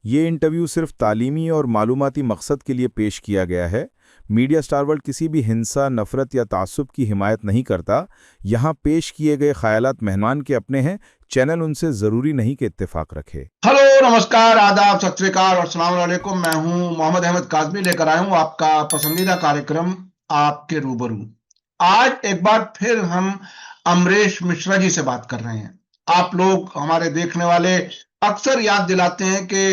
ये इंटरव्यू सिर्फ तालीमी और मालूमाती मकसद के लिए पेश किया गया है। मीडिया स्टार वर्ल्ड किसी भी हिंसा, नफरत या तासुब की हिमायत नहीं करता। यहाँ पेश किए गए ख्यालात मेहमान के अपने हैं। चैनल उनसे ज़रूरी नहीं कि इत्तेफाक रखे। हेलो, नमस्कार, आदाब, सत श्री अकाल और अस्सलाम वालेकुम। मैं हूं मोहम्मद अहमद काज़मी, लेकर आया हूं आपका पसंदीदा कार्यक्रम आपके रूबरू। आज एक बार फिर हम अमरीश मिश्रा जी से बात कर रहे हैं। आप लोग, हमारे देखने वाले, अक्सर याद दिलाते हैं कि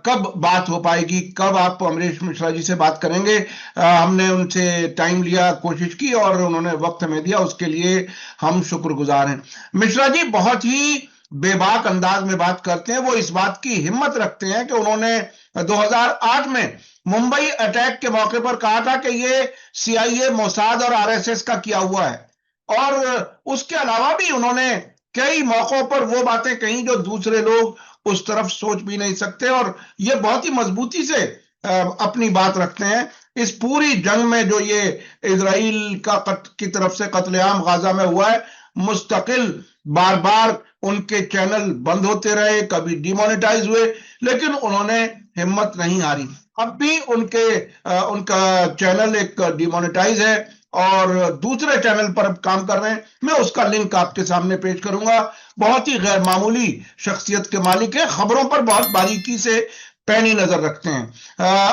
कब बात हो पाएगी, कब आप अमरीश मिश्रा जी से बात करेंगे। हमने उनसे टाइम लिया, कोशिश की और उन्होंने वक्त हमें दिया, उसके लिए हम शुक्रगुजार हैं। मिश्रा जी बहुत ही बेबाक अंदाज में बात करते हैं। वो इस बात की हिम्मत रखते हैं कि उन्होंने 2008 में मुंबई अटैक के मौके पर कहा था कि ये सीआईए, मोसाद और आरएसएस का किया हुआ है, और उसके अलावा भी उन्होंने कई मौकों पर वो बातें कही जो दूसरे लोग उस तरफ सोच भी नहीं सकते, और ये बहुत ही मजबूती से अपनी बात रखते हैं। इस पूरी जंग में जो ये इजराइल की तरफ से कत्लेआम गाजा में हुआ है, मुस्तकिल बार बार उनके चैनल बंद होते रहे, कभी डिमोनेटाइज हुए, लेकिन उन्होंने हिम्मत नहीं हारी। अब भी उनका चैनल एक डिमोनेटाइज है और दूसरे चैनल पर अब काम कर रहे हैं। मैं उसका लिंक आपके सामने पेश करूंगा। बहुत ही गैर मामूली शख्सियत के मालिक है, खबरों पर बहुत बारीकी से पैनी नजर रखते हैं।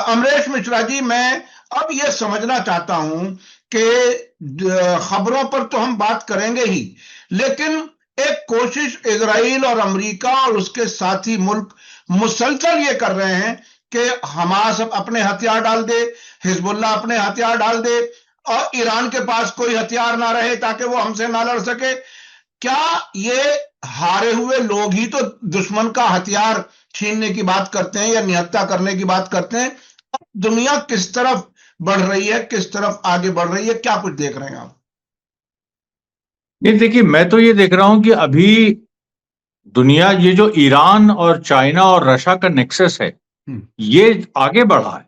अमरीश मिश्रा जी, मैं अब यह समझना चाहता हूं कि खबरों पर तो हम बात करेंगे ही, लेकिन एक कोशिश इजराइल और अमेरिका और उसके साथी मुल्क मुसलसल ये कर रहे हैं कि हमास अपने हथियार डाल दे, हिजबुल्लाह अपने हथियार डाल दे, और ईरान के पास कोई हथियार ना रहे ताकि वो हमसे ना लड़ सके। क्या ये हारे हुए लोग ही तो दुश्मन का हथियार छीनने की बात करते हैं या निहत्था करने की बात करते हैं? दुनिया किस तरफ बढ़ रही है, किस तरफ आगे बढ़ रही है, क्या कुछ देख रहे हैं आप? नहीं, देखिए, मैं तो ये देख रहा हूं कि अभी दुनिया, ये जो ईरान और चाइना और रशिया का नेक्सस है, ये आगे बढ़ा है।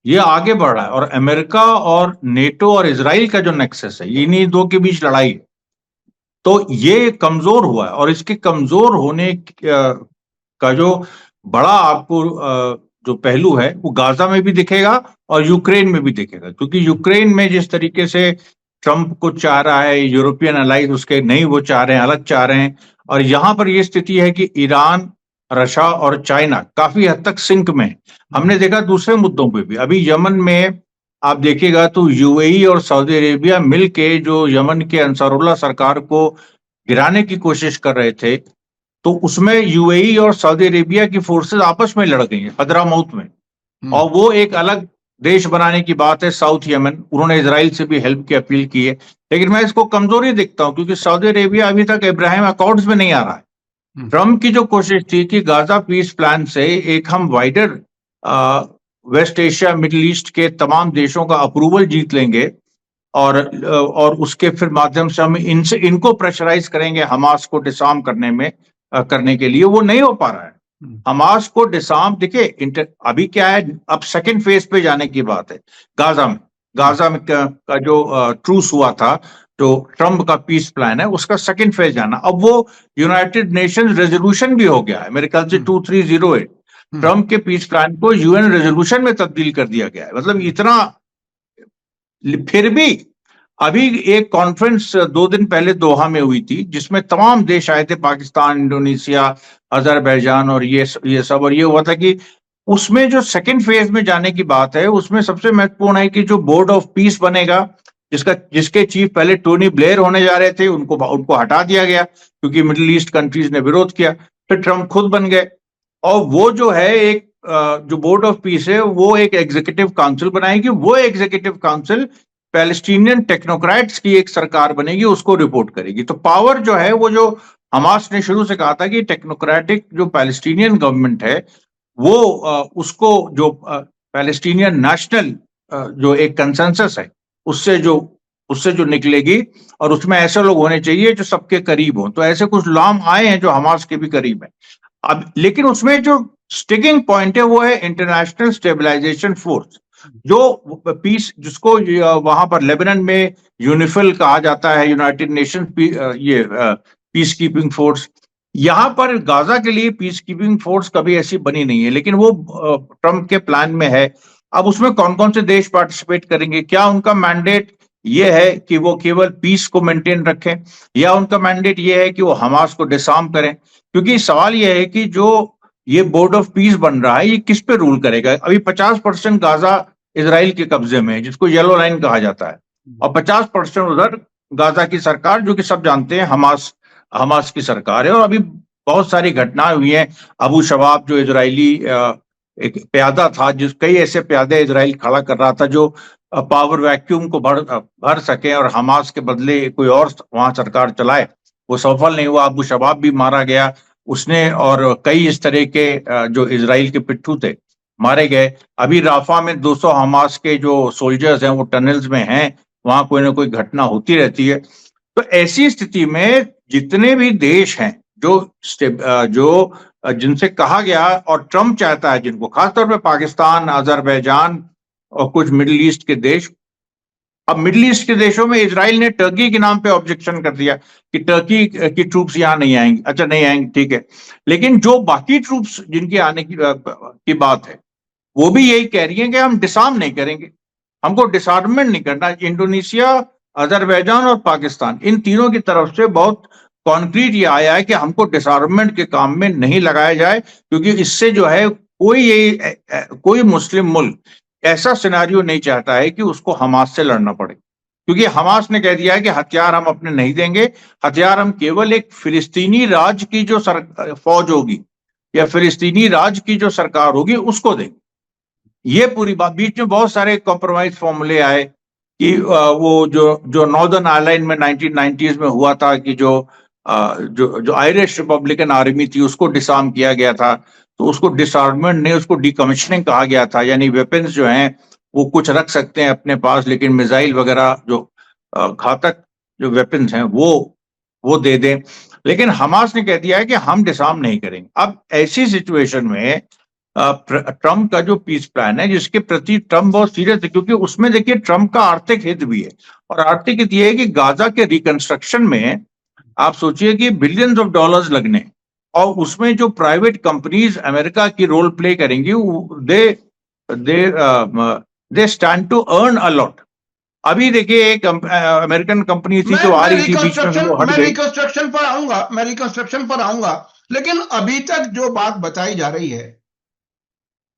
ये आगे बढ़ रहा है। और अमेरिका और नेटो और इजराइल का जो नेक्सस है, इन्हीं दो के बीच लड़ाई है, तो ये कमजोर हुआ है। और इसके कमजोर होने का जो बड़ा आपको जो पहलू है, वो गाजा में भी दिखेगा और यूक्रेन में भी दिखेगा। क्योंकि यूक्रेन में जिस तरीके से ट्रंप को चाह रहा है, यूरोपियन अलाइज उसके नहीं, वो चाह रहे हैं, अलग चाह रहे हैं। और यहां पर यह स्थिति है कि ईरान, रशिया और चाइना काफी हद तक सिंक में। हमने देखा दूसरे मुद्दों पे भी, अभी यमन में आप देखिएगा तो यूएई और सऊदी अरेबिया मिलके जो यमन के अंसारुल्लाह सरकार को गिराने की कोशिश कर रहे थे, तो उसमें यूएई और सऊदी अरेबिया की फोर्सेस आपस में लड़ गई हैं हदरामौत में। और वो एक अलग देश बनाने की बात है, साउथ यमन। उन्होंने इजराइल से भी हेल्प की अपील की है, लेकिन मैं इसको कमजोरी देखता हूं, क्योंकि सऊदी अरेबिया अभी तक इब्राहिम अकॉर्ड्स में नहीं आ रहा है। ट्रंप की जो कोशिश थी कि गाजा पीस प्लान से एक हम wider West Asia, Middle East के तमाम देशों का अप्रूवल जीत लेंगे, और उसके फिर माध्यम से हम इनको प्रेशराइज करेंगे हमास को डिसआर्म करने के लिए, वो नहीं हो पा रहा है। हमास को डिसआर्म, देखिए अभी क्या है, अब सेकंड फेज पे जाने की बात है। गाजा में का जो ट्रूस हुआ था, जो ट्रंप का पीस प्लान है, उसका सेकंड फेज जाना। अब वो यूनाइटेड नेशंस रेजोल्यूशन भी हो गया है, मेरे ख्याल से 2308 ट्रंप के पीस प्लान को यूएन रेजोल्यूशन में तब्दील कर दिया गया है। मतलब इतना, फिर भी अभी एक कॉन्फ्रेंस 2 दिन पहले दोहा में हुई थी, जिसमें तमाम देश आए थे, पाकिस्तान, इंडोनेशिया, अजरबैजान और ये सब। और ये हुआ था कि उसमें जो सेकंड फेज में जाने की बात है, उसमें सबसे महत्वपूर्ण है कि जो बोर्ड ऑफ पीस बनेगा, जिसके चीफ पहले टोनी ब्लेयर होने जा रहे थे, उनको हटा दिया गया क्योंकि मिडिल ईस्ट कंट्रीज ने विरोध किया। फिर ट्रंप खुद बन गए, और वो जो है एक जो बोर्ड ऑफ पीस है, वो एक एग्जीक्यूटिव काउंसिल बनाएगी। वो एग्जीक्यूटिव काउंसिल पैलेस्टीनियन टेक्नोक्रेट्स की एक सरकार बनेगी, उसको रिपोर्ट करेगी। तो पावर जो है, वो जो हमास ने शुरू से कहा था कि टेक्नोक्रेटिक जो पैलेस्टीनियन गवर्नमेंट है, वो उसको जो पैलेस्टीनियन नेशनल जो एक कंसेंसस है, उससे जो निकलेगी, और उसमें ऐसे लोग होने चाहिए जो सबके करीब हों। तो ऐसे कुछ नाम आए हैं जो हमास के भी करीब है। अब लेकिन उसमें जो स्टिकिंग पॉइंट है, वो है इंटरनेशनल स्टेबलाइजेशन फोर्स, जो पीस, जिसको वहां पर लेबनान में यूनिफिल कहा जाता है, यूनाइटेड नेशन ये पीस कीपिंग फोर्स। यहां पर गाजा के लिए पीस कीपिंग फोर्स कभी ऐसी बनी नहीं है, लेकिन वो ट्रम्प के प्लान में है। अब उसमें कौन कौन से देश पार्टिसिपेट करेंगे, क्या उनका मैंडेट ये है कि वो केवल पीस को मेंटेन रखें, या उनका मैंडेट ये है कि वो हमास को डिसआर्म करें? क्योंकि सवाल ये है कि जो ये बोर्ड ऑफ पीस बन रहा है, ये किस पे रूल करेगा? अभी 50% गाजा इजराइल के कब्जे में है, जिसको येलो लाइन कहा जाता है, और 50% उधर गाजा की सरकार, जो कि सब जानते हैं हमास की सरकार है। और अभी बहुत सारी घटनाएं हुई हैं। अबू शबाब जो इजरायली एक प्यादा था, जिस कई ऐसे प्यादे इजराइल खड़ा कर रहा था जो पावर वैक्यूम को भर सके और हमास के बदले कोई और वहां सरकार चलाए, वो सफल नहीं हुआ। अबू शबाब भी मारा गया उसने, और कई इस तरह के जो इजराइल के पिट्ठू थे मारे गए। अभी राफा में 200 हमास के जो सोल्जर्स हैं वो टनल्स में हैं, वहां कोई ना कोई घटना होती रहती है। तो ऐसी स्थिति में जितने भी देश हैं जो जिनसे कहा गया और ट्रम्प चाहता है, जिनको खासतौर पे पाकिस्तान, अजरबैजान और कुछ मिडिल ईस्ट के देश। अब मिडिल ईस्ट के देशों में इजराइल ने टर्की के नाम पे ऑब्जेक्शन कर दिया कि टर्की की ट्रूप्स यहां नहीं आएंगी। अच्छा, नहीं आएंगी, ठीक है, लेकिन जो बाकी ट्रूप्स जिनके आने की बात है, वो भी यही कह रही है कि हम डिसआर्म नहीं करेंगे, हमको डिसआर्ममेंट नहीं करना। इंडोनेशिया, अजरबैजान और पाकिस्तान, इन तीनों की तरफ से बहुत कॉन्क्रीट ये आया है कि हमको डिसआर्ममेंट के काम में नहीं लगाया जाए, क्योंकि इससे जो है कोई मुस्लिम मुल्क ऐसा सिनेरियो नहीं चाहता है कि उसको हमास से लड़ना पड़े, क्योंकि हमास ने कह दिया है कि हथियार हम अपने नहीं देंगे, हथियार हम केवल एक फिलिस्तीनी राज्य की जो फौज होगी या फिलिस्तीनी राज्य की जो सरकार होगी उसको देंगे। ये पूरी बात, बीच में बहुत सारे कॉम्प्रोमाइज फॉर्मूले आए कि वो जो नॉर्दर्न आयरलैंड में 1990s में हुआ था कि जो आयरिश रिपब्लिकन आर्मी थी उसको डिसआर्म किया गया था, तो उसको डिसआर्ममेंट नहीं, उसको डिकमिशनिंग कहा गया था। यानी वेपन्स जो हैं वो कुछ रख सकते हैं अपने पास, लेकिन मिसाइल वगैरह जो घातक जो वेपन्स हैं वो दे दें। लेकिन हमास ने कह दिया है कि हम डिसआर्म नहीं करेंगे। अब ऐसी सिचुएशन में ट्रम्प का जो पीस प्लान है, जिसके प्रति ट्रम्प बहुत सीरियस है, क्योंकि उसमें देखिए ट्रम्प का आर्थिक हित भी है, और आर्थिक हित ये है कि गाजा के रिकंस्ट्रक्शन में आप सोचिए कि बिलियंस ऑफ डॉलर्स लगने, और उसमें जो प्राइवेट कंपनीज अमेरिका की रोल प्ले करेंगी, they stand to earn a lot. अभी देखिए एक अमेरिकन कंपनी थी जो आ रही थी बीच में, वो हट गई। मैं रिकंस्ट्रक्शन पर आऊंगा, लेकिन अभी तक जो बात बताई जा रही है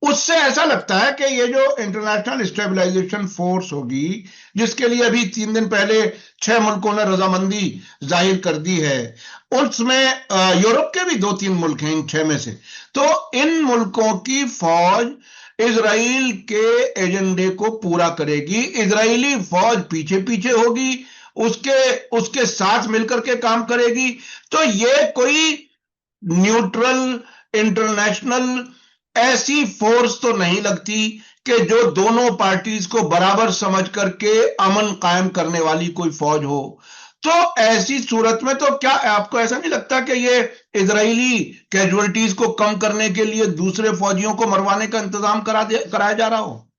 उससे ऐसा लगता है कि ये जो इंटरनेशनल स्टेबलाइजेशन फोर्स होगी, जिसके लिए अभी 3 दिन पहले 6 मुल्कों ने रजामंदी जाहिर कर दी है, उसमें यूरोप के भी 2-3 मुल्क हैं इन 6 में से। तो इन मुल्कों की फौज इजराइल के एजेंडे को पूरा करेगी, इजरायली फौज पीछे पीछे होगी, उसके साथ मिलकर के काम करेगी। तो ये कोई न्यूट्रल इंटरनेशनल ऐसी फोर्स तो नहीं लगती कि जो दोनों पार्टीज को बराबर समझ करके अमन कायम करने वाली कोई फौज हो। तो ऐसी सूरत में तो क्या आपको ऐसा नहीं लगता कि ये इजरायली कैजुअलिटीज को कम करने के लिए दूसरे फौजियों को मरवाने का इंतजाम कराया जा रहा हो?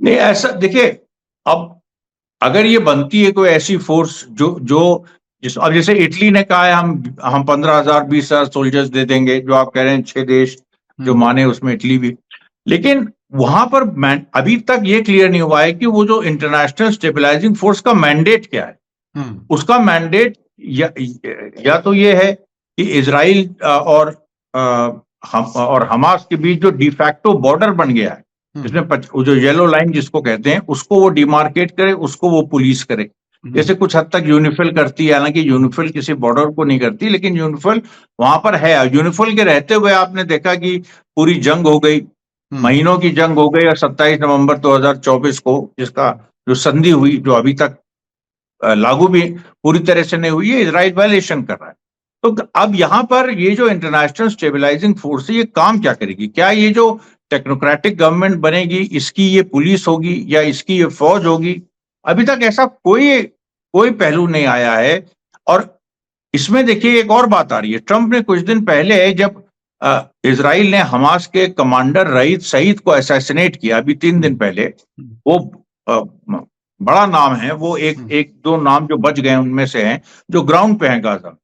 नहीं, ऐसा देखिए, अब अगर ये बनती है कोई ऐसी फोर्स अब जैसे इटली ने कहा है हम 15,000 20,000 सोल्जर्स दे देंगे, जो आप कह रहे हैं 6 देश जो माने, उसमें इटली भी। लेकिन वहां पर अभी तक ये क्लियर नहीं हुआ है कि वो जो इंटरनेशनल स्टेबलाइजिंग फोर्स का मैंडेट क्या है। उसका मैंडेट या तो ये है कि इजराइल और हमास के बीच जो डिफैक्टो बॉर्डर बन गया है, जिसमें जो येलो लाइन जिसको कहते हैं, उसको वो डिमार्केट करे, उसको वो पुलिस करे, जैसे कुछ हद तक यूनिफिल करती है। हालांकि यूनिफिल किसी बॉर्डर को नहीं करती, लेकिन यूनिफिल वहां पर है। यूनिफिल के रहते हुए आपने देखा कि पूरी जंग हो गई, महीनों की जंग हो गई, और 27 नवंबर 2024 को जिसका जो संधि हुई, जो अभी तक लागू भी पूरी तरह से नहीं हुई है, इजराइल वायलेशन कर रहा है। तो अब यहाँ पर ये जो इंटरनेशनल स्टेबलाइजिंग फोर्स है, ये काम क्या करेगी? क्या ये जो टेक्नोक्रेटिक गवर्नमेंट बनेगी, इसकी ये पुलिस होगी या इसकी ये फौज होगी? अभी तक ऐसा कोई पहलू नहीं आया है। और इसमें देखिए एक और बात आ रही है। ट्रंप ने कुछ दिन पहले जब इजराइल ने हमास के कमांडर रईद सईद को असैसिनेट किया, अभी 3 दिन पहले, वो बड़ा नाम है, वो एक दो नाम जो बच गए उनमें से हैं जो ग्राउंड पे हैं गाजा।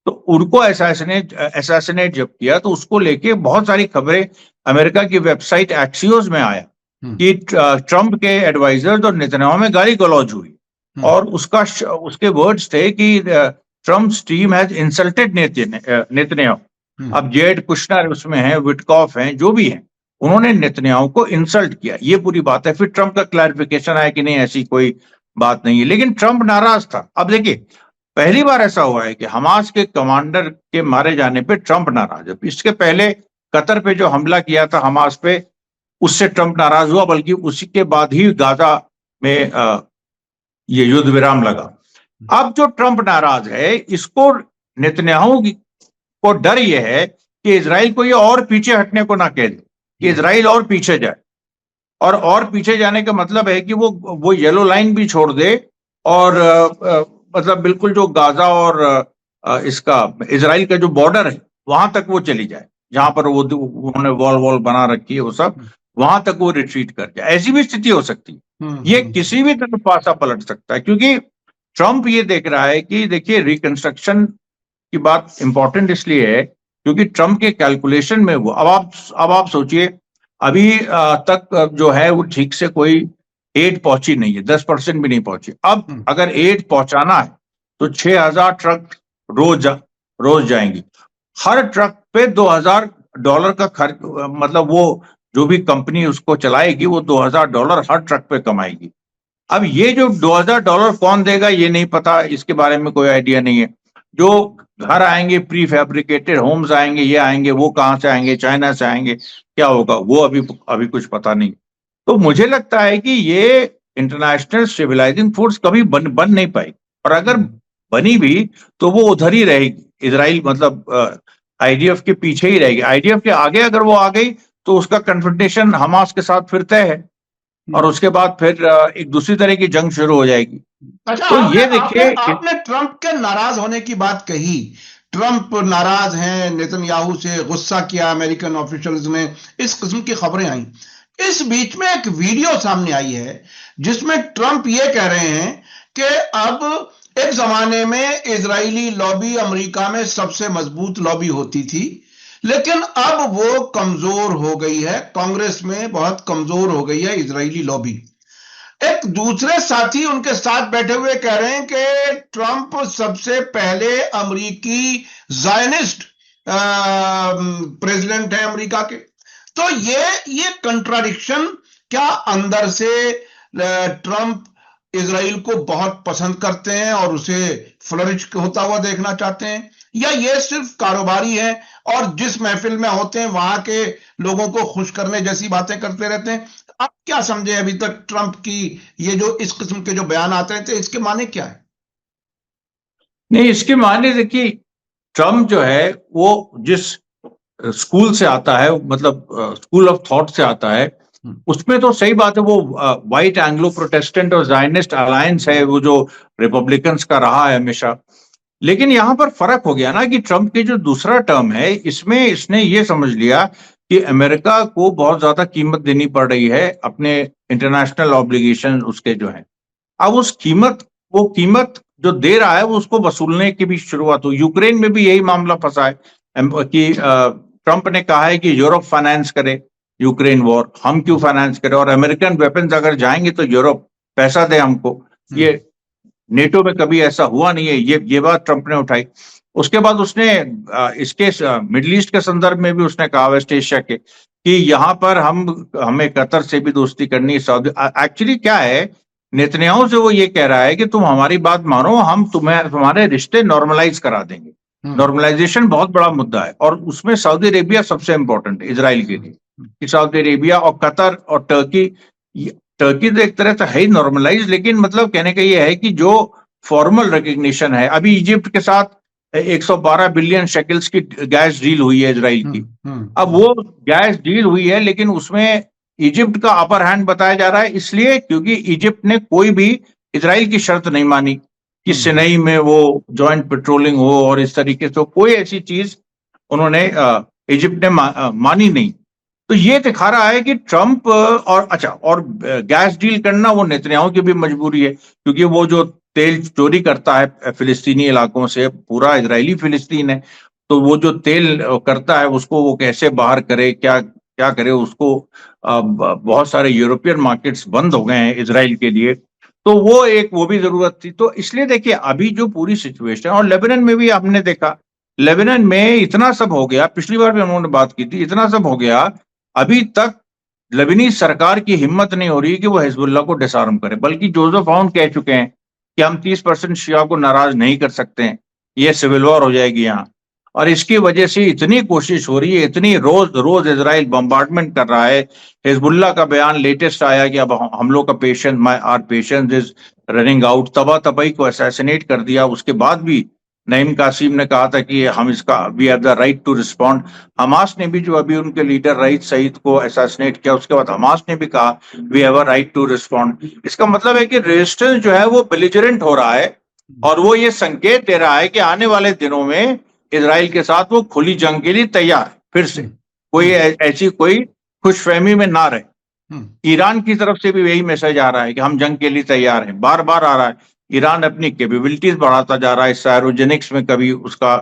तो उनको असैसिनेट जब किया तो उसको लेके बहुत सारी खबरें अमेरिका की वेबसाइट एक्सियोस में आया कि ट्रंप के एडवाइजर्स और नेतन्याहू में गाली गलौज हुई, और उसके वर्ड्स थे कि Trump's team has insulted Netanyahu. अब जेड कुशनर उसमें है, विटकॉफ हैं, जो भी हैं, उन्होंने नेतन्याहू को इंसल्ट किया, ये पूरी बात है। फिर ट्रंप का क्लैरिफिकेशन आया कि नहीं ऐसी कोई बात नहीं है, लेकिन ट्रंप नाराज था। अब देखिए, पहली बार ऐसा हुआ है कि हमास के कमांडर के मारे जाने पे ट्रंप नाराज है। इसके पहले कतर पे जो हमला किया था हमास पे, उससे ट्रंप नाराज हुआ, बल्कि उसी के बाद ही गाजा में ये युद्ध विराम लगा। अब जो ट्रंप नाराज है, इसको नेतन्याहू को डर यह है कि इजराइल को ये और पीछे हटने को ना कह दे, कि इजराइल और पीछे जाए। और पीछे जाने का मतलब है कि वो येलो लाइन भी छोड़ दे, और मतलब बिल्कुल जो गाजा और इसका इजराइल का जो बॉर्डर है वहां तक वो चली जाए, जहां पर उन्होंने वॉल बना रखी है, वो सब वहां तक वो रिट्रीट कर जाए। ऐसी भी स्थिति हो सकती है, ये किसी भी तरफ पासा पलट सकता है, क्योंकि ट्रंप ये देख रहा है कि देखिए, रिकंस्ट्रक्शन की बात इंपॉर्टेंट इसलिए है क्योंकि ट्रंप के कैलकुलेशन में वो अब आप सोचिए, अभी तक जो है वो ठीक से कोई एड पहुंची नहीं है, 10% भी नहीं पहुंची। अब अगर एड पहुंचाना है तो 6000 ट्रक रोज जाएंगी, हर ट्रक पे $2000 का खर्च, मतलब वो जो भी कंपनी उसको चलाएगी वो $2000 हर ट्रक पे कमाएगी। अब ये जो $2000 कौन देगा ये नहीं पता, इसके बारे में कोई आइडिया नहीं है। जो घर आएंगे, प्री फैब्रिकेटेड होम्स आएंगे, ये आएंगे, वो कहां से आएंगे, चाइना से आएंगे, क्या होगा वो अभी कुछ पता नहीं। तो मुझे लगता है कि ये इंटरनेशनल स्टेबलाइजिंग फोर्स कभी बन नहीं पाएगी, और अगर बनी भी तो वो उधर ही रहेगी, इजराइल मतलब आईडीएफ के पीछे ही रहेगी। आईडीएफ के आगे अगर वो आ गई तो उसका कन्फ्रंटेशन हमास के साथ फिर तय है, और उसके बाद फिर एक दूसरी तरह की जंग शुरू हो जाएगी। अच्छा, तो ये देखिए, आपने ट्रंप के नाराज होने की बात कही। ट्रंप नाराज हैं, नेतन्याहू से गुस्सा किया अमेरिकन ऑफिशियल्स ने, इस किस्म की खबरें आई। इस बीच में एक वीडियो सामने आई है जिसमें ट्रंप ये कह रहे हैं कि अब एक जमाने में इजरायली लॉबी अमेरिका में सबसे मजबूत लॉबी होती थी, लेकिन अब वो कमजोर हो गई है, कांग्रेस में बहुत कमजोर हो गई है इजरायली लॉबी। एक दूसरे साथी उनके साथ बैठे हुए कह रहे हैं कि ट्रंप सबसे पहले अमेरिकी ज़ायनिस्ट प्रेसिडेंट है अमेरिका के। तो ये कंट्राडिक्शन, क्या अंदर से ट्रंप इजराइल को बहुत पसंद करते हैं और उसे फ्लरिश होता हुआ देखना चाहते हैं, या ये सिर्फ कारोबारी है और जिस महफिल में होते हैं वहां के लोगों को खुश करने जैसी बातें करते रहते हैं? आप क्या समझे अभी तक ट्रंप की ये जो इस किस्म के जो बयान आते हैं, तो इसके माने क्या है? नहीं, इसके माने देखिए, ट्रंप जो है वो जिस स्कूल से आता है, मतलब स्कूल ऑफ थॉट से आता है, उसमें तो सही बात है, वो व्हाइट एंग्लो प्रोटेस्टेंट और जायनिस्ट अलायंस है, वो जो रिपब्लिकन्स का रहा है हमेशा। लेकिन यहां पर फर्क हो गया ना कि ट्रंप की जो दूसरा टर्म है, इसमें इसने ये समझ लिया कि अमेरिका को बहुत ज्यादा कीमत देनी पड़ रही है अपने इंटरनेशनल ऑब्लिगेशन उसके जो है। अब वो कीमत जो दे रहा है वो उसको वसूलने की भी शुरुआत हुई। यूक्रेन में भी यही मामला फंसा है कि ट्रंप ने कहा है कि यूरोप फाइनेंस करे यूक्रेन वॉर, हम क्यों फाइनेंस करें, और अमेरिकन वेपन्स अगर जाएंगे तो यूरोप पैसा दे हमको। ये नेटो में कभी ऐसा हुआ नहीं है, ये बात ट्रंप ने उठाई। उसके बाद उसने इसके मिडिल ईस्ट के संदर्भ में भी उसने कहा, वेस्ट एशिया के, कि यहाँ पर हमें कतर से भी दोस्ती करनी है, सऊदी। एक्चुअली क्या है, नेतन्याहू से वो ये कह रहा है कि तुम हमारी बात मानो, हम तुम्हारे रिश्ते नॉर्मलाइज करा देंगे। नॉर्मलाइजेशन बहुत बड़ा मुद्दा है, और उसमें सऊदी अरेबिया सबसे इंपॉर्टेंट है इजराइल के लिए, कि सऊदी अरेबिया और कतर और टर्की तो एक तरह से है ही नॉर्मलाइज, लेकिन मतलब कहने का ये है कि जो फॉर्मल रिकग्निशन है, अभी इजिप्ट के साथ 112 बिलियन शेकल्स की गैस डील हुई है इजराइल की। अब वो गैस डील हुई है, लेकिन उसमें इजिप्ट का अपर हैंड बताया जा रहा है, इसलिए क्योंकि इजिप्ट ने कोई भी इजराइल की शर्त नहीं मानी कि सिनाई में वो जॉइंट पेट्रोलिंग हो, और इस तरीके से कोई ऐसी चीज उन्होंने इजिप्ट ने मानी नहीं। तो ये दिखा रहा है कि ट्रंप और गैस डील करना वो नेतन्याहू की भी मजबूरी है, क्योंकि वो जो तेल चोरी करता है फिलिस्तीनी इलाकों से, पूरा इजरायली फिलिस्तीन है, तो वो जो तेल करता है उसको वो कैसे बाहर करे, क्या क्या करे उसको। बहुत सारे यूरोपियन मार्केट्स बंद हो गए हैं इजराइल के लिए, तो वो भी जरूरत थी। तो इसलिए देखिए अभी जो पूरी सिचुएशन, और लेबनान में भी हमने देखा, लेबनान में इतना सब हो गया, पिछली बार भी उन्होंने बात की थी, इतना सब हो गया, अभी तक लेबनीज सरकार की हिम्मत नहीं हो रही कि वो हिजबुल्लाह को डिसआर्म करे, बल्कि जोसेफ आउन कह चुके हैं कि हम 30% शिया को नाराज नहीं कर सकते हैं, ये सिविल वॉर हो जाएगी यहाँ। और इसकी वजह से इतनी कोशिश हो रही है, इतनी रोज रोज इजराइल बम्बार्डमेंट कर रहा है। हिजबुल्लाह का बयान लेटेस्ट आया कि अब हम लोग का patience, our patience is running out. तबाही को असैसिनेट कर दिया, उसके बाद भी नईम कासिम ने कहा था कि हम इसका we have the right to respond. Hamas ने भी, जो अभी उनके लीडर रईस सईद को असैसिनेट किया, उसके बाद हमास ने भी कहा we have a right to respond. इसका मतलब है कि रेजिस्टेंस जो है वो बेलिजरेंट हो रहा है, और वो ये संकेत दे रहा है कि आने वाले दिनों में इजराइल के साथ वो खुली जंग के लिए तैयार है। फिर से कोई ऐसी कोई खुशफहमी में ना रहे। ईरान की तरफ से भी यही मैसेज आ रहा है कि हम जंग के लिए तैयार हैं, बार बार आ रहा है। ईरान अपनी कैपेबिलिटीज बढ़ाता जा रहा है, सायरोजेनिक्स में कभी उसका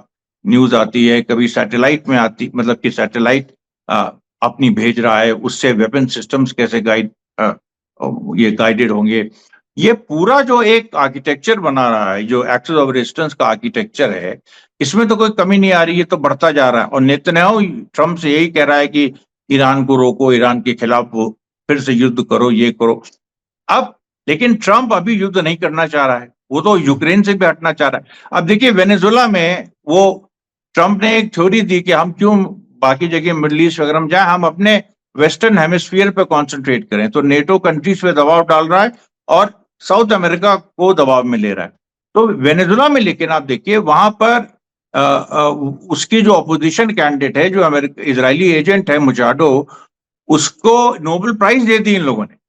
न्यूज आती है, कभी सैटेलाइट में आती, मतलब कि सैटेलाइट अपनी भेज रहा है, उससे वेपन सिस्टम्स कैसे ये गाइडेड होंगे। ये पूरा जो एक आर्किटेक्चर बना रहा है, जो एक्सेस ऑफ रेजिस्टेंस का आर्किटेक्चर है, इसमें तो कोई कमी नहीं आ रही है, तो बढ़ता जा रहा है। और नेतन्याहू ट्रम्प से यही कह रहा है कि ईरान को रोको, ईरान के खिलाफ वो फिर से युद्ध करो, ये करो। अब लेकिन ट्रम्प अभी युद्ध नहीं करना चाह रहा है, वो तो यूक्रेन से भी हटना चाह रहा है। अब देखिए वेनेजुएला में वो ट्रम्प ने एक थ्योरी दी कि हम क्यों बाकी जगह मिडिल ईस्ट वगैरह में जाए, हम अपने वेस्टर्न हेमिस्फीयर पे कॉन्सेंट्रेट करें। तो नेटो कंट्रीज पे दबाव डाल रहा है और साउथ अमेरिका को दबाव में ले रहा है। तो वेनेजुएला में लेकिन आप देखिए वहां पर उसकी जो अपोजिशन कैंडिडेट है, जो इजरायली एजेंट है मुजाडो, उसको नोबेल प्राइज दे दी इन लोगों ने।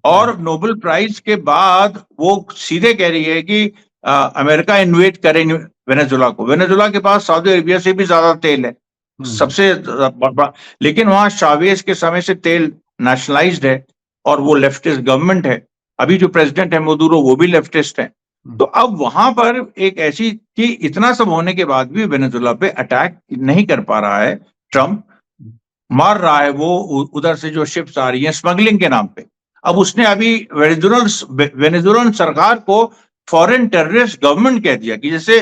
और नोबेल प्राइज के बाद वो सीधे कह रही है कि अमेरिका इन्वेट करे वेनेजुएला को। वेनेजुएला के पास सऊदी अरेबिया से भी ज्यादा तेल है, सबसे लेकिन वहां चावेज के समय से तेल नेशनलाइज्ड है और वो लेफ्टिस्ट गवर्नमेंट है। अभी जो प्रेसिडेंट है मोदुरो, वो भी लेफ्टिस्ट है। तो अब वहां पर एक ऐसी कि इतना सब होने के बाद भी वेनेजुएला पे अटैक नहीं कर पा रहा है ट्रम्प, मार रहा है वो उधर से जो शिप्स आ रही हैं स्मगलिंग के नाम पे। अब उसने अभी वेनेजुएलन सरकार को फॉरेन टेररिस्ट गवर्नमेंट कह दिया कि जैसे,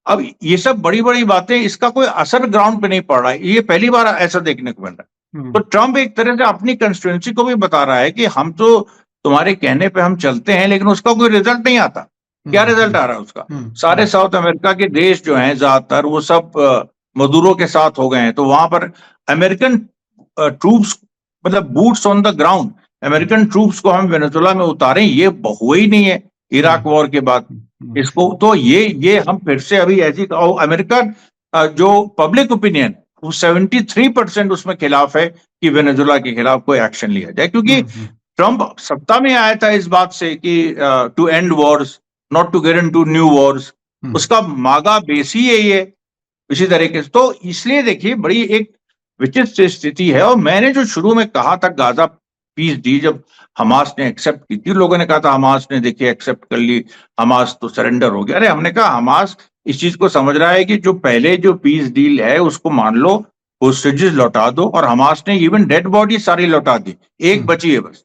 अब ये सब बड़ी बड़ी बातें, इसका कोई असर ग्राउंड पे नहीं पड़ रहा है, ये पहली बार ऐसा देखने को मिल रहा है। तो ट्रम्प एक तरह से अपनी कंस्टिट्यूएंसी को भी बता रहा है कि हम तो तुम्हारे कहने पे हम चलते हैं, लेकिन उसका कोई रिजल्ट नहीं आता। क्या रिजल्ट आ रहा है उसका? सारे साउथ अमेरिका के देश जो हैं ज्यादातर, वो सब मदुरो के साथ हो गए हैं। तो वहां पर अमेरिकन ट्रूप्स, मतलब boots on the ground, American troops को हम वेनेजुएला में उतारें, ये हुआ ही नहीं है इराक वॉर के बाद। इसको तो ये हम फिर से अभी ऐसी, अमेरिका जो पब्लिक ओपिनियन वो 73% उसमें खिलाफ है कि वेनेजुएला के खिलाफ कोई एक्शन लिया जाए, क्योंकि ट्रम्प सत्ता में आया था इस बात से कि to end wars, not to get into new wars. उसका मागा बेस ही यही है इसी तरीके से। तो इसलिए देखिए बड़ी एक विचित्र स्थिति है। और मैंने जो शुरू में कहा था गाजा पीस डी, जब हमास ने एक्सेप्ट की थी, लोगों ने कहा था हमास ने देखिए एक्सेप्ट कर ली, हमास तो सरेंडर हो गया। अरे हमने कहा हमास इस चीज को समझ रहा है कि जो पहले जो पीस डील है उसको मान लो, होस्टेजेस लौटा दो, और हमास ने इवन डेड बॉडी सारी लौटा दी, एक बची है बस।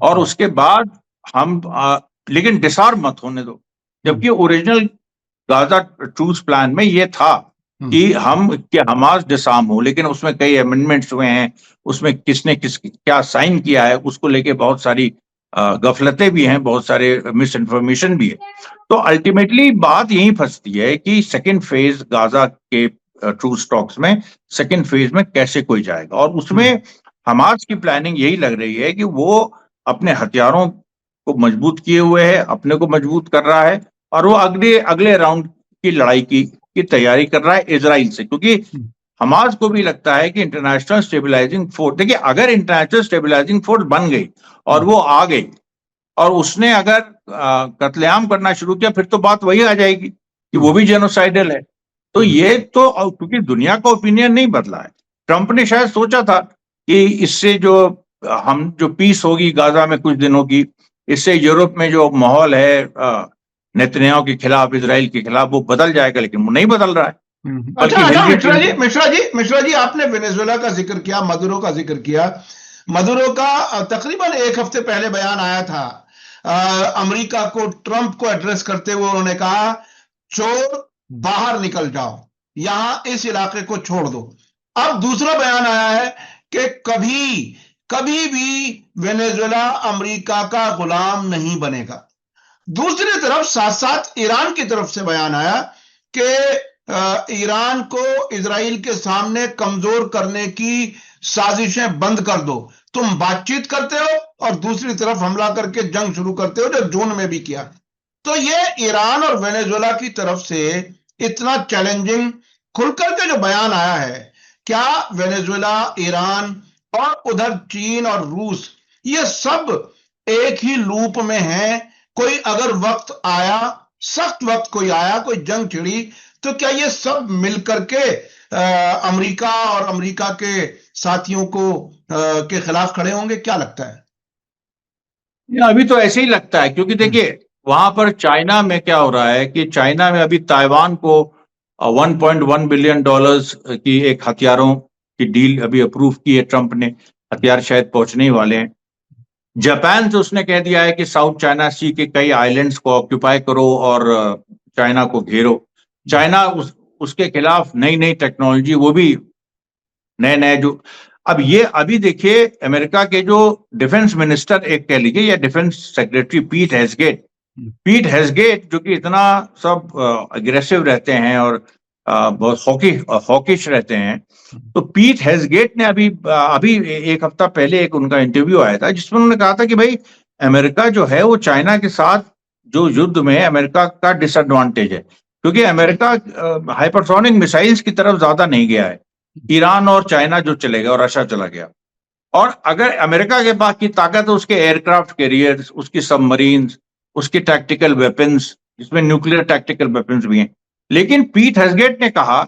और उसके बाद हम लेकिन डिसआर्म मत होने दो। जबकि ओरिजिनल गाजा ट्रूस प्लान में ये था कि हमास डिसआर्म हो, लेकिन उसमें कई अमेंडमेंट्स हुए हैं, उसमें किसने क्या साइन किया है उसको लेके बहुत सारी गफलतें भी हैं, बहुत सारे मिस इन्फॉर्मेशन भी है। तो अल्टीमेटली बात यही फंसती है कि सेकेंड फेज गाजा के ट्रूस टॉक्स में, सेकेंड फेज में कैसे कोई जाएगा। और उसमें हमास की प्लानिंग यही लग रही है कि वो अपने हथियारों को मजबूत किए हुए है, अपने को मजबूत कर रहा है, और वो अगले राउंड की लड़ाई की तैयारी कर रहा है इजराइल से। क्योंकि हमास को भी लगता है कि इंटरनेशनल स्टेबलाइजिंग फोर्स, देखिए अगर इंटरनेशनल स्टेबलाइजिंग फोर्स बन गई और वो आ गई और उसने अगर कत्लेआम करना शुरू किया, फिर तो बात वही आ जाएगी कि वो भी जेनोसाइडल है। तो ये तो, क्योंकि दुनिया का ओपिनियन नहीं बदला है। ट्रंप ने शायद सोचा था कि इससे जो पीस होगी गाजा में कुछ दिनों की, इससे यूरोप में जो माहौल है नेतन्याहू के खिलाफ, इजराइल के खिलाफ, वो बदल जाएगा, लेकिन वो नहीं बदल रहा है। अच्छा, मिश्रा जी, आपने वेनेजुएला का जिक्र किया, मदुरो का जिक्र किया। मदुरो का तकरीबन एक हफ्ते पहले बयान आया था, अमेरिका को, ट्रंप को एड्रेस करते हुए उन्होंने कहा, चोर बाहर निकल जाओ, यहां इस इलाके को छोड़ दो। अब दूसरा बयान आया है कि कभी भी वेनेजुएला अमेरिका का गुलाम नहीं बनेगा। दूसरी तरफ साथ साथ ईरान की तरफ से बयान आया कि ईरान को इजराइल के सामने कमजोर करने की साजिशें बंद कर दो। तुम बातचीत करते हो और दूसरी तरफ हमला करके जंग शुरू करते हो, जो जून में भी किया। तो ये ईरान और वेनेजुएला की तरफ से इतना चैलेंजिंग खुलकर के जो बयान आया है, क्या वेनेजुएला, ईरान और उधर चीन और रूस, ये सब एक ही लूप में हैं? कोई अगर वक्त आया, सख्त वक्त कोई आया, कोई जंग छिड़ी, तो क्या ये सब मिलकर के अमेरिका और अमेरिका के साथियों को के खिलाफ खड़े होंगे? क्या लगता है? अभी तो ऐसे ही लगता है, क्योंकि देखिए वहां पर चाइना में क्या हो रहा है कि चाइना में अभी ताइवान को $1.1 बिलियन की एक हथियारों की डील अभी अप्रूव की है ट्रंप ने। हथियार शायद पहुंचने ही वाले हैं। जापान से उसने कह दिया है कि साउथ चाइना सी के कई आइलैंड्स को ऑक्यूपाई करो और चाइना को घेरो। चाइना उसके खिलाफ नई नई टेक्नोलॉजी, वो भी नए नए जो, अब ये अभी देखिए अमेरिका के जो डिफेंस मिनिस्टर, एक कह लीजिए, या डिफेंस सेक्रेटरी पीट हेग्सेट, जो कि इतना सब अग्रेसिव रहते हैं और बहुत हॉकिश रहते हैं, तो पीट हेग्सेट ने अभी एक हफ्ता पहले एक उनका इंटरव्यू आया था जिसमें उन्होंने कहा था कि भाई अमेरिका जो है वो चाइना के साथ जो युद्ध में अमेरिका का डिसएडवांटेज है, क्योंकि अमेरिका हाइपरसोनिक मिसाइल्स की तरफ ज्यादा नहीं गया है। ईरान और चाइना जो चले गए और रशिया चला गया, और अगर अमेरिका के पास की ताकत है उसके एयरक्राफ्ट कैरियर्स, उसकी सबमरीन्स, उसके टैक्टिकल वेपन्स, जिसमें न्यूक्लियर टैक्टिकल वेपन्स भी हैं। लेकिन पीट हेग्सेट ने कहा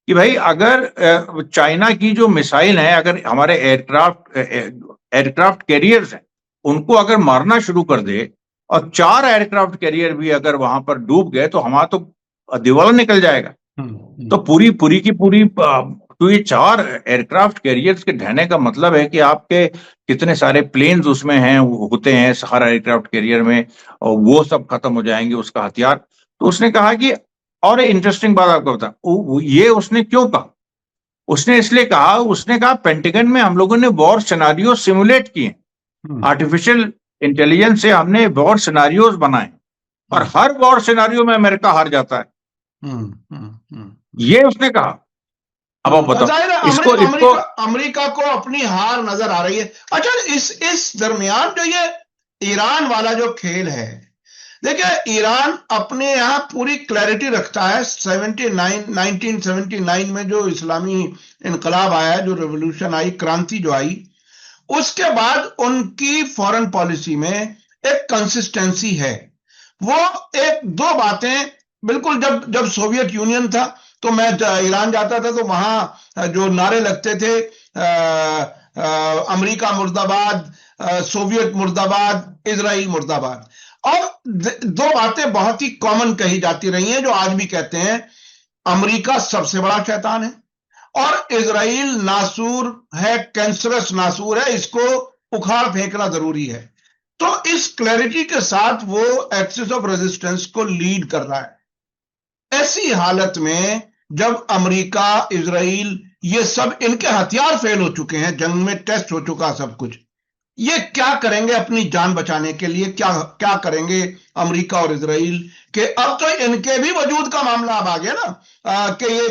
कि भाई अगर चाइना की जो मिसाइल है, अगर हमारे एयरक्राफ्ट कैरियर्स हैं, उनको अगर मारना शुरू कर दे और 4 एयरक्राफ्ट कैरियर भी अगर वहां पर डूब गए तो हमारा तो दिवाला निकल जाएगा। तो पूरी की पूरी, तो ये 4 एयरक्राफ्ट कैरियर्स के ढहने का मतलब है कि आपके कितने सारे प्लेन्स उसमें हैं, होते हैं हर एयरक्राफ्ट कैरियर में, और वो सब खत्म हो जाएंगे, उसका हथियार। तो उसने कहा कि, और इंटरेस्टिंग बात आपको बता, ये उसने क्यों कहा? उसने इसलिए कहा, उसने कहा पेंटागन में हम लोगों ने वॉर सिनेरियो सिमुलेट किए, आर्टिफिशियल इंटेलिजेंस से हमने वॉर सिनेरियोज बनाए, और हर वॉर सिनेरियो में अमेरिका हार जाता है। ये उसने कहा। अब आप बताओ, अमेरिका को अपनी हार नजर आ रही है। अच्छा, इस दरमियान जो ये ईरान वाला जो खेल है, देखिए ईरान अपने यहाँ पूरी क्लैरिटी रखता है। 1979 में जो इस्लामी इनकलाब आया, जो रेवोल्यूशन आई, क्रांति जो आई, उसके बाद उनकी फॉरेन पॉलिसी में एक कंसिस्टेंसी है। वो एक दो बातें, बिल्कुल जब सोवियत यूनियन था तो मैं ईरान जाता था तो वहां जो नारे लगते थे, अमेरिका मुर्दाबाद, सोवियत मुर्दाबाद, इजराइल मुर्दाबाद, और दो बातें बहुत ही कॉमन कही जाती रही हैं जो आज भी कहते हैं, अमेरिका सबसे बड़ा शैतान है और इजराइल नासूर है, कैंसरस नासूर है, इसको उखाड़ फेंकना जरूरी है। तो इस क्लैरिटी के साथ वो एक्सिस ऑफ रेजिस्टेंस को लीड कर रहा है। ऐसी हालत में जब अमेरिका, इजराइल, ये सब, इनके हथियार फेल हो चुके हैं, जंग में टेस्ट हो चुका सब कुछ, ये क्या करेंगे अपनी जान बचाने के लिए? क्या करेंगे अमेरिका और इजराइल के? अब तो इनके भी वजूद का मामला अब आ गया ना, कि ये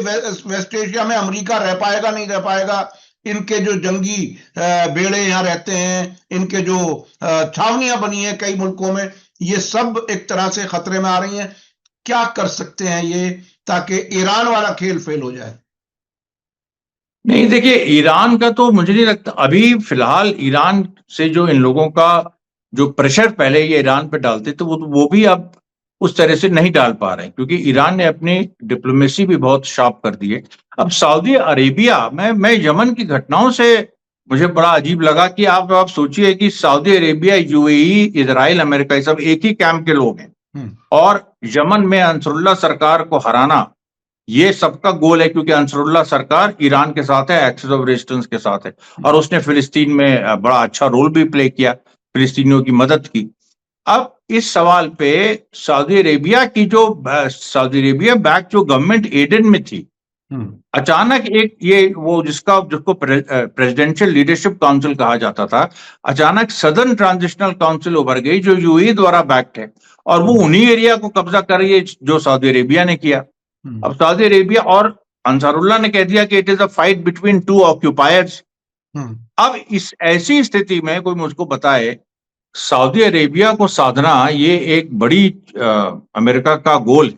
वेस्ट एशिया में अमेरिका रह पाएगा नहीं रह पाएगा। इनके जो जंगी बेड़े यहां रहते हैं, इनके जो छावनियां बनी हैं कई मुल्कों में, ये सब एक तरह से खतरे में आ रही हैं। क्या कर सकते हैं ये ताकि ईरान वाला खेल फेल हो जाए? नहीं, देखिए ईरान का तो मुझे नहीं लगता अभी फिलहाल, ईरान से जो इन लोगों का जो प्रेशर पहले ये ईरान पे डालते तो वो भी अब उस तरह से नहीं डाल पा रहे हैं, क्योंकि ईरान ने अपनी डिप्लोमेसी भी बहुत शार्प कर दी है। अब सऊदी अरेबिया, मैं यमन की घटनाओं से मुझे बड़ा अजीब लगा कि आप सोचिए कि Saudi Arabia, UAE, Israel, America, ये सब एक ही कैंप के लोग हैं। और यमन में अंसरुल्लाह सरकार को हराना, ये सबका गोल है, क्योंकि अंसरुल्लाह सरकार ईरान के साथ है, एक्सिस ऑफ रेजिस्टेंस के साथ है, और उसने फिलिस्तीन में बड़ा अच्छा रोल भी प्ले किया, फिलिस्तीनियों की मदद की। अब इस सवाल पे सऊदी अरेबिया की सऊदी अरेबिया बैक जो गवर्नमेंट एडन में थी, अचानक एक जिसको प्रेसिडेंशियल लीडरशिप काउंसिल कहा जाता था, अचानक सदर्न ट्रांजिशनल काउंसिल उभर गई जो यूएई द्वारा बैक्ड है, और वो उन्हीं एरिया को कब्जा कर रही है जो सऊदी अरेबिया ने किया। अब सऊदी अरेबिया और अंसारुल्लाह ने कह दिया कि it is a fight between two occupiers. अब इस ऐसी स्थिति में कोई मुझको बताए, सऊदी अरेबिया को साधना ये एक बड़ी अमेरिका का गोल है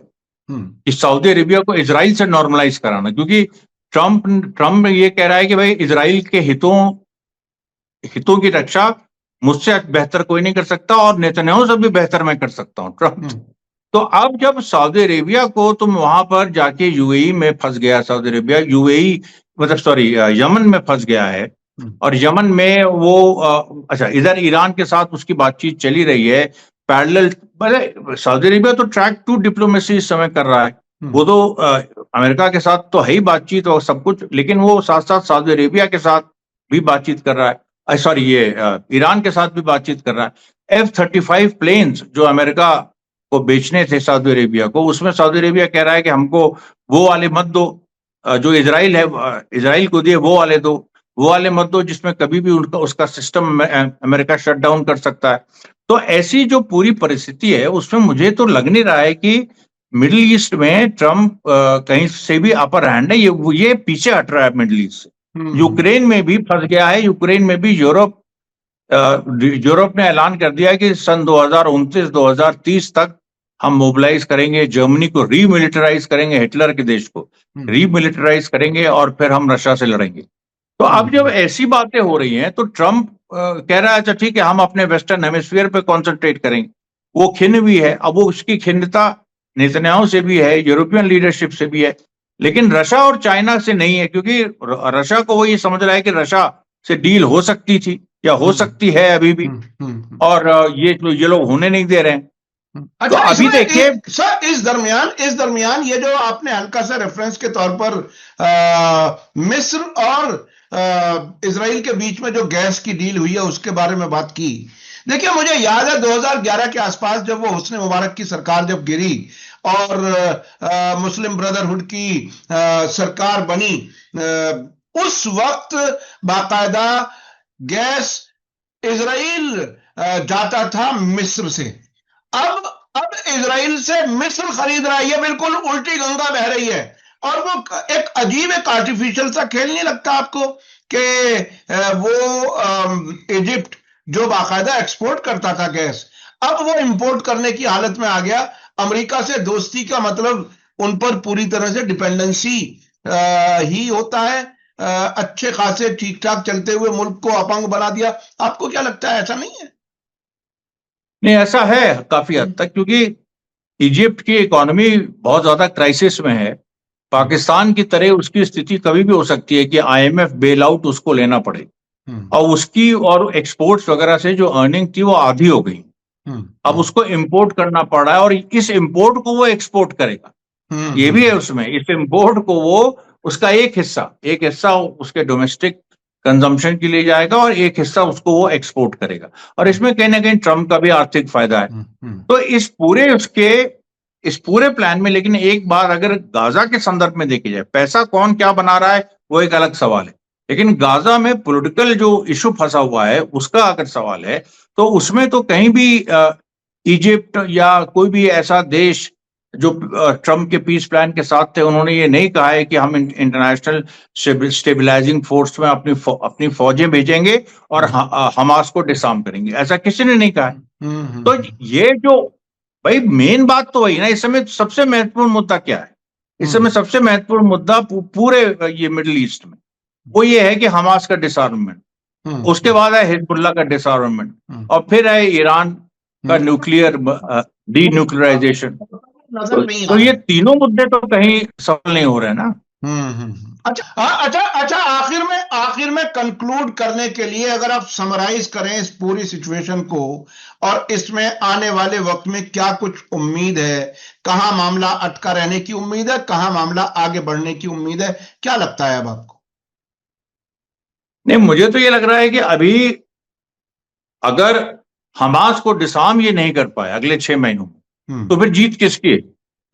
कि सऊदी अरेबिया को इजराइल से नॉर्मलाइज कराना, क्योंकि ट्रम्प ये कह रहा है कि भाई इजराइल के हितों की रक्षा मुझसे बेहतर कोई नहीं कर सकता, और नेतन्याहू से भी बेहतर मैं कर सकता हूं, ट्रम्प। तो अब जब सऊदी अरेबिया को तुम वहां पर जाके यूएई में फंस गया, सऊदी अरेबिया यमन में फंस गया है, और यमन में वो इधर ईरान के साथ उसकी बातचीत चली रही है पैरेलल। सऊदी अरेबिया तो ट्रैक 2 डिप्लोमेसी इस समय कर रहा है, वो तो अमेरिका के साथ तो है ही बातचीत और सब कुछ, लेकिन वो साथ साथ सऊदी अरेबिया के साथ भी बातचीत कर रहा है, ईरान के साथ भी बातचीत कर रहा है। F-35 प्लेन्स जो अमेरिका को बेचने थे सऊदी अरेबिया को, उसमें सऊदी अरेबिया कह रहा है कि हमको वो वाले मत दो जो इजराइल को दिए, वो वाले मत दो जिसमें कभी भी उसका सिस्टम अमेरिका शट डाउन कर सकता है। तो ऐसी जो पूरी परिस्थिति है उसमें मुझे तो लग नहीं रहा है कि मिडिल ईस्ट में ट्रम्प कहीं से भी अपर हैंड है, ये पीछे हट रहा है मिडिल ईस्ट से। यूक्रेन में भी फंस गया है, यूक्रेन में भी यूरोप ने ऐलान कर दिया कि सन 2029-2030 तक हम मोबिलाइज करेंगे, जर्मनी को रीमिलिटराइज करेंगे, हिटलर के देश को रीमिलिटराइज करेंगे, और फिर हम रशिया से लड़ेंगे। तो अब जब ऐसी बातें हो रही हैं तो ट्रम्प कह रहा है अच्छा ठीक है, हम अपने वेस्टर्न हेमिस्फीयर पे कॉन्सेंट्रेट करेंगे। वो खिन्न भी है, अब वो उसकी खिन्नता नेतन्याहू से भी है, यूरोपियन लीडरशिप से भी है, लेकिन रशिया और चाइना से नहीं है, क्योंकि रशिया को वो ये समझ रहा है कि रशिया से डील हो सकती थी या हो सकती है अभी भी, और ये लोग होने नहीं दे रहे हैं। अच्छा, तो अभी देखिए सर, इस दरमियान ये जो आपने हल्का सा रेफरेंस के तौर पर मिस्र और इजराइल के बीच में जो गैस की डील हुई है उसके बारे में बात की। देखिए, मुझे याद है 2011 के आसपास जब वो हुस्ने मुबारक की सरकार जब गिरी और मुस्लिम ब्रदरहुड की सरकार बनी, उस वक्त बाकायदा गैस इजराइल जाता था मिस्र से। अब इजराइल से मिस्र खरीद रहा है, ये बिल्कुल उल्टी गंगा बह रही है, और वो एक अजीब एक आर्टिफिशियल सा खेल नहीं लगता आपको कि वो इजिप्ट जो बाकायदा एक्सपोर्ट करता था गैस, अब वो इंपोर्ट करने की हालत में आ गया। अमेरिका से दोस्ती का मतलब उन पर पूरी तरह से डिपेंडेंसी ही होता है। अच्छे खासे ठीक ठाक चलते हुए मुल्क को अपंग बना दिया। आपको क्या लगता है, ऐसा नहीं है? नहीं, ऐसा है काफी हद तक, क्योंकि इजिप्ट की इकोनॉमी बहुत ज्यादा क्राइसिस में है। पाकिस्तान की तरह उसकी स्थिति कभी भी हो सकती है कि आईएमएफ बेल आउट उसको लेना पड़े, और उसकी और एक्सपोर्ट्स वगैरह से जो अर्निंग थी वो आधी हो गई। अब उसको इंपोर्ट करना पड़ रहा है, और इस इंपोर्ट को वो एक्सपोर्ट करेगा, ये भी है उसमें। इस इंपोर्ट को वो उसका एक हिस्सा उसके डोमेस्टिक कंजम्पशन के लिए जाएगा, और एक हिस्सा उसको वो एक्सपोर्ट करेगा, और इसमें कहीं ना कहीं ट्रम्प का भी आर्थिक फायदा है। तो इस पूरे प्लान में, लेकिन एक बार अगर गाजा के संदर्भ में देखी जाए, पैसा कौन क्या बना रहा है वो एक अलग सवाल है, लेकिन गाजा में पॉलिटिकल जो इशू फंसा हुआ है उसका अगर सवाल है, तो उसमें तो कहीं भी इजिप्ट या कोई भी ऐसा देश जो ट्रम्प के पीस प्लान के साथ थे, उन्होंने ये नहीं कहा है कि हम इंटरनेशनल स्टेबलाइजिंग फोर्स में अपनी फौजें भेजेंगे और हमास को डिसआर्म करेंगे, ऐसा किसी ने नहीं कहा है। तो ये जो भाई मेन बात तो वही ना, इस समय सबसे महत्वपूर्ण मुद्दा क्या है? इस समय सबसे महत्वपूर्ण मुद्दा पूरे ये मिडिल ईस्ट में वो ये है कि हमास का डिसआर्ममेंट, उसके बाद है हिजबुल्लाह का डिसआर्ममेंट, और फिर है ईरान का न्यूक्लियर डीन्यूक्लियराइजेशन। तो ये तीनों मुद्दे तो कहीं सफल नहीं हो रहे ना। अच्छा, आखिर में कंक्लूड करने के लिए अगर आप समराइज करें इस पूरी सिचुएशन को और इसमें आने वाले वक्त में क्या कुछ उम्मीद है, कहां मामला अटका रहने की उम्मीद है, कहां मामला आगे बढ़ने की उम्मीद है, क्या लगता है अब आपको? नहीं, मुझे तो ये लग रहा है कि अभी अगर हमास को डिसआर्म ये नहीं कर पाए अगले 6 महीनों में, तो फिर जीत किसकी है?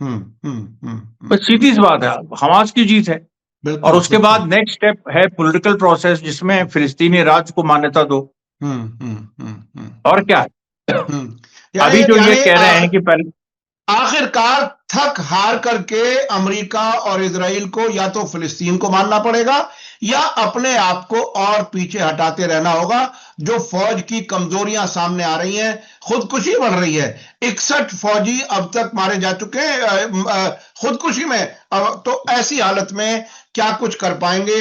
बस सीधी सी बात है, हमास की जीत है। और उसके बाद नेक्स्ट स्टेप है पॉलिटिकल प्रोसेस, जिसमें फिलिस्तीनी राज्य को मान्यता दो। और क्या है? अभी जो ये कह रहे हैं कि पहले आखिरकार थक हार करके अमेरिका और इजराइल को या तो फिलिस्तीन को मानना पड़ेगा या अपने आप को और पीछे हटाते रहना होगा। जो फौज की कमजोरियां सामने आ रही हैं, खुदकुशी बढ़ रही है, 61 फौजी अब तक मारे जा चुके हैं खुदकुशी में। तो ऐसी हालत में क्या कुछ कर पाएंगे?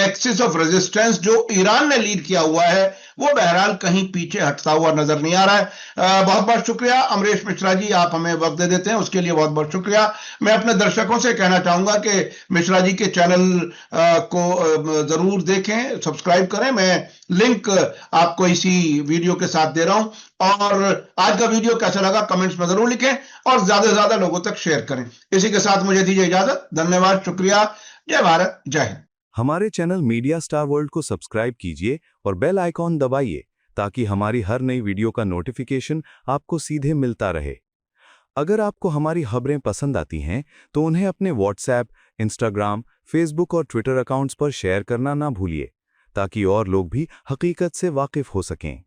एक्सिस ऑफ रेजिस्टेंस जो ईरान ने लीड किया हुआ है वो बहरहाल कहीं पीछे हटता हुआ नजर नहीं आ रहा है। बहुत बहुत शुक्रिया अमरीश मिश्रा जी, आप हमें वक्त दे देते हैं, उसके लिए बहुत बहुत शुक्रिया। मैं अपने दर्शकों से कहना चाहूंगा कि मिश्रा जी के चैनल को जरूर देखें, सब्सक्राइब करें। मैं लिंक आपको इसी वीडियो के साथ दे रहा हूं। और आज का वीडियो कैसा लगा कमेंट्स में जरूर लिखें और ज्यादा से ज्यादा लोगों तक शेयर करें। इसी के साथ मुझे दीजिए इजाजत। धन्यवाद, शुक्रिया, जय भारत, जय हिंद। हमारे चैनल मीडिया स्टार वर्ल्ड को सब्सक्राइब कीजिए और बेल आइकॉन दबाइए ताकि हमारी हर नई वीडियो का नोटिफिकेशन आपको सीधे मिलता रहे। अगर आपको हमारी खबरें पसंद आती हैं तो उन्हें अपने व्हाट्सएप, इंस्टाग्राम, फेसबुक और ट्विटर अकाउंट्स पर शेयर करना ना भूलिए ताकि और लोग भी हकीकत से वाकिफ हो सकें।